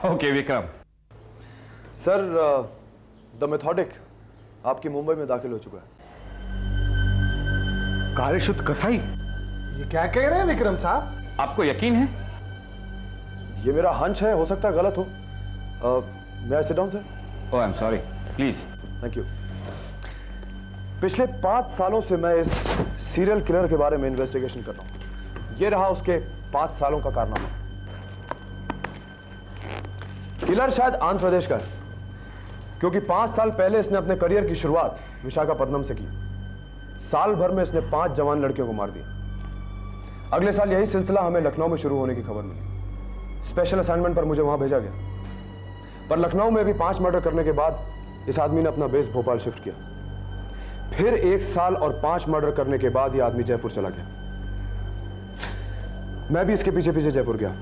Okay Vikram. Sir, the मेथोडिक आपकी मुंबई में दाखिल हो चुका है। कार्यशुद्ध कसाई? ये क्या कह रहे हैं विक्रम साहब? आपको यकीन है? ये मेरा हंच है, हो सकता है गलत हो। मैं sit down sir? Oh I am sorry, please. Thank you. पिछले 5 सालों से मैं इस सीरियल किलर के बारे में इन्वेस्टिगेशन कर रहा हूं। ये रहा उसके 5 सालों का कारनामा। किलर शायद आंध्र प्रदेश का है, क्योंकि 5 साल पहले इसने अपने करियर की शुरुआत विशाखापत्तनम से की। साल भर में इसने 5 जवान लड़कियों को मार दिया। अगले साल यही सिलसिला हमें लखनऊ में शुरू होने की खबर मिली। स्पेशल असाइनमेंट पर मुझे वहां भेजा गया, पर लखनऊ में भी 5 मर्डर करने के बाद इस आदमी ने अपना बेस भोपाल शिफ्ट किया। फिर 1 साल और 5 मर्डर करने के बाद यह आदमी जयपुर चला गया। मैं भी इसके पीछे पीछे जयपुर गया,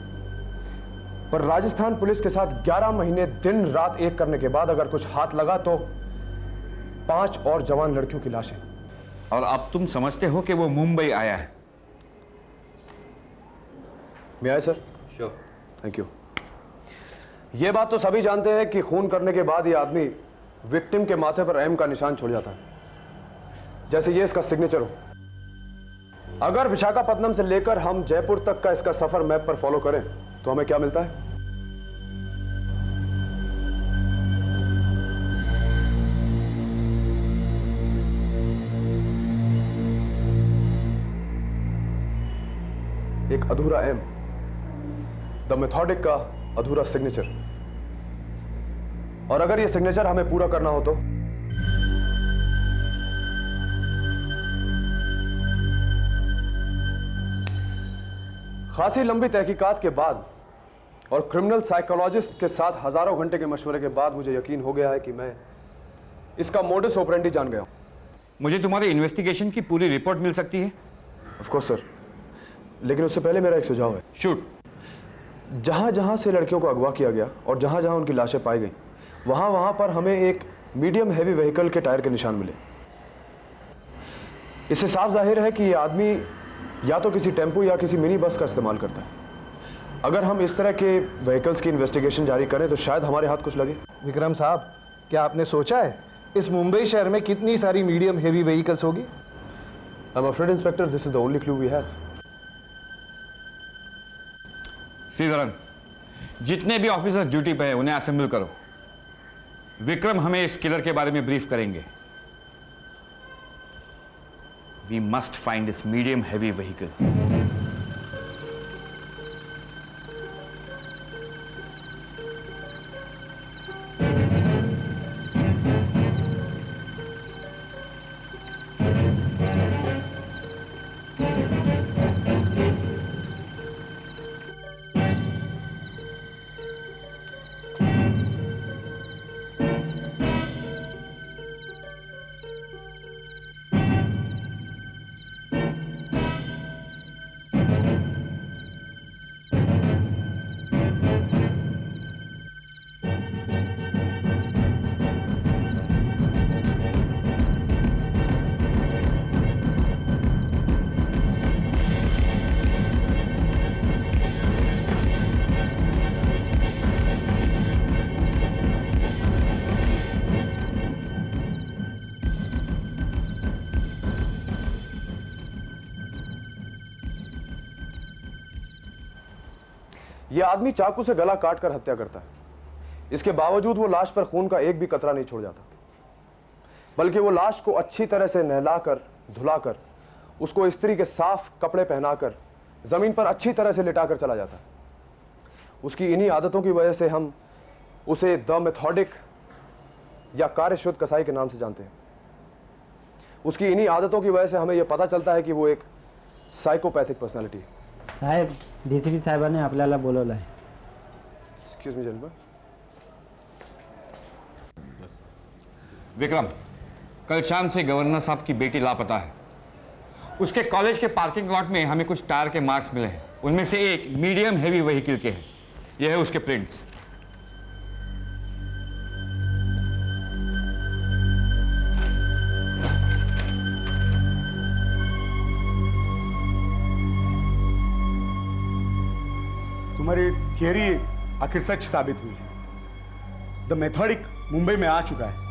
पर राजस्थान पुलिस के साथ 11 महीने दिन रात एक करने के बाद अगर कुछ हाथ लगा तो 5 और जवान लड़कियों की लाशें। और अब तुम समझते हो कि वो मुंबई आया है? मैं आया सर? श्योर। Thank you. यह बात तो सभी जानते हैं कि खून करने के बाद यह आदमी विक्टिम के माथे पर एम का निशान छोड़ जाता है, जैसे ये इसका सिग्नेचर हो। अगर विशाखापत्तनम से लेकर हम जयपुर तक का इसका सफर मैप पर फॉलो करें तो हमें क्या मिलता है? एक अधूरा एम, द मेथोडिक का अधूरा सिग्नेचर। और अगर यह सिग्नेचर हमें पूरा करना हो तो खासी लंबी तहकीकात के बाद और क्रिमिनल साइकोलॉजिस्ट के साथ हजारों घंटे के मशवरे के बाद मुझे यकीन हो गया है कि मैं इसका मोडस ऑपरेंडी जान गया हूं। मुझे तुम्हारे इन्वेस्टिगेशन की पूरी रिपोर्ट मिल सकती है? ऑफ कोर्स सर, लेकिन उससे पहले मेरा एक सुझाव है। शूट। जहां जहां से लड़कियों को अगवा किया गया और जहां जहां उनकी लाशें पाई गई, वहां वहां पर हमें एक मीडियम हैवी व्हीकल के टायर के निशान मिले। इससे साफ जाहिर है कि यह आदमी या तो किसी टेम्पो या किसी मिनी बस का इस्तेमाल करता है। अगर हम इस तरह के व्हीकल्स की इन्वेस्टिगेशन जारी करें तो शायद हमारे हाथ कुछ लगे। विक्रम साहब, क्या आपने सोचा है इस मुंबई शहर में कितनी सारी मीडियम हेवी व्हीकल्स होगी? I am afraid inspector, this is the only clue we have. Sreedharan, जितने भी ऑफिसर ड्यूटी पे हैं उन्हें असेंबल करो। विक्रम हमें इस किलर के बारे में ब्रीफ करेंगे। We must find this medium heavy vehicle. यह आदमी चाकू से गला काटकर हत्या करता है। इसके बावजूद वो लाश पर खून का एक भी कतरा नहीं छोड़ जाता, बल्कि वो लाश को अच्छी तरह से नहलाकर धुलाकर उसको स्त्री के साफ कपड़े पहनाकर जमीन पर अच्छी तरह से लिटाकर चला जाता है। उसकी इन्हीं आदतों की वजह से हम उसे द मेथोडिक या कार्यशुद्ध कसाई के नाम से जानते हैं। उसकी इन्हीं आदतों की वजह से हमें यह पता चलता है कि वो एक साइकोपैथिक पर्सनालिटी है। साहेब, डीसीपी साहेबांनी आपल्याला बोलवलं आहे। Excuse me gentleman. विक्रम, कल शाम से गवर्नर साहब की बेटी लापता है। उसके कॉलेज के पार्किंग लॉट में हमें कुछ टायर के मार्क्स मिले हैं। उनमें से एक मीडियम हेवी व्हीकल के हैं। यह है उसके प्रिंट्स। तुम्हारी थियरी आखिर सच साबित हुई। द मेथोडिक मुंबई में आ चुका है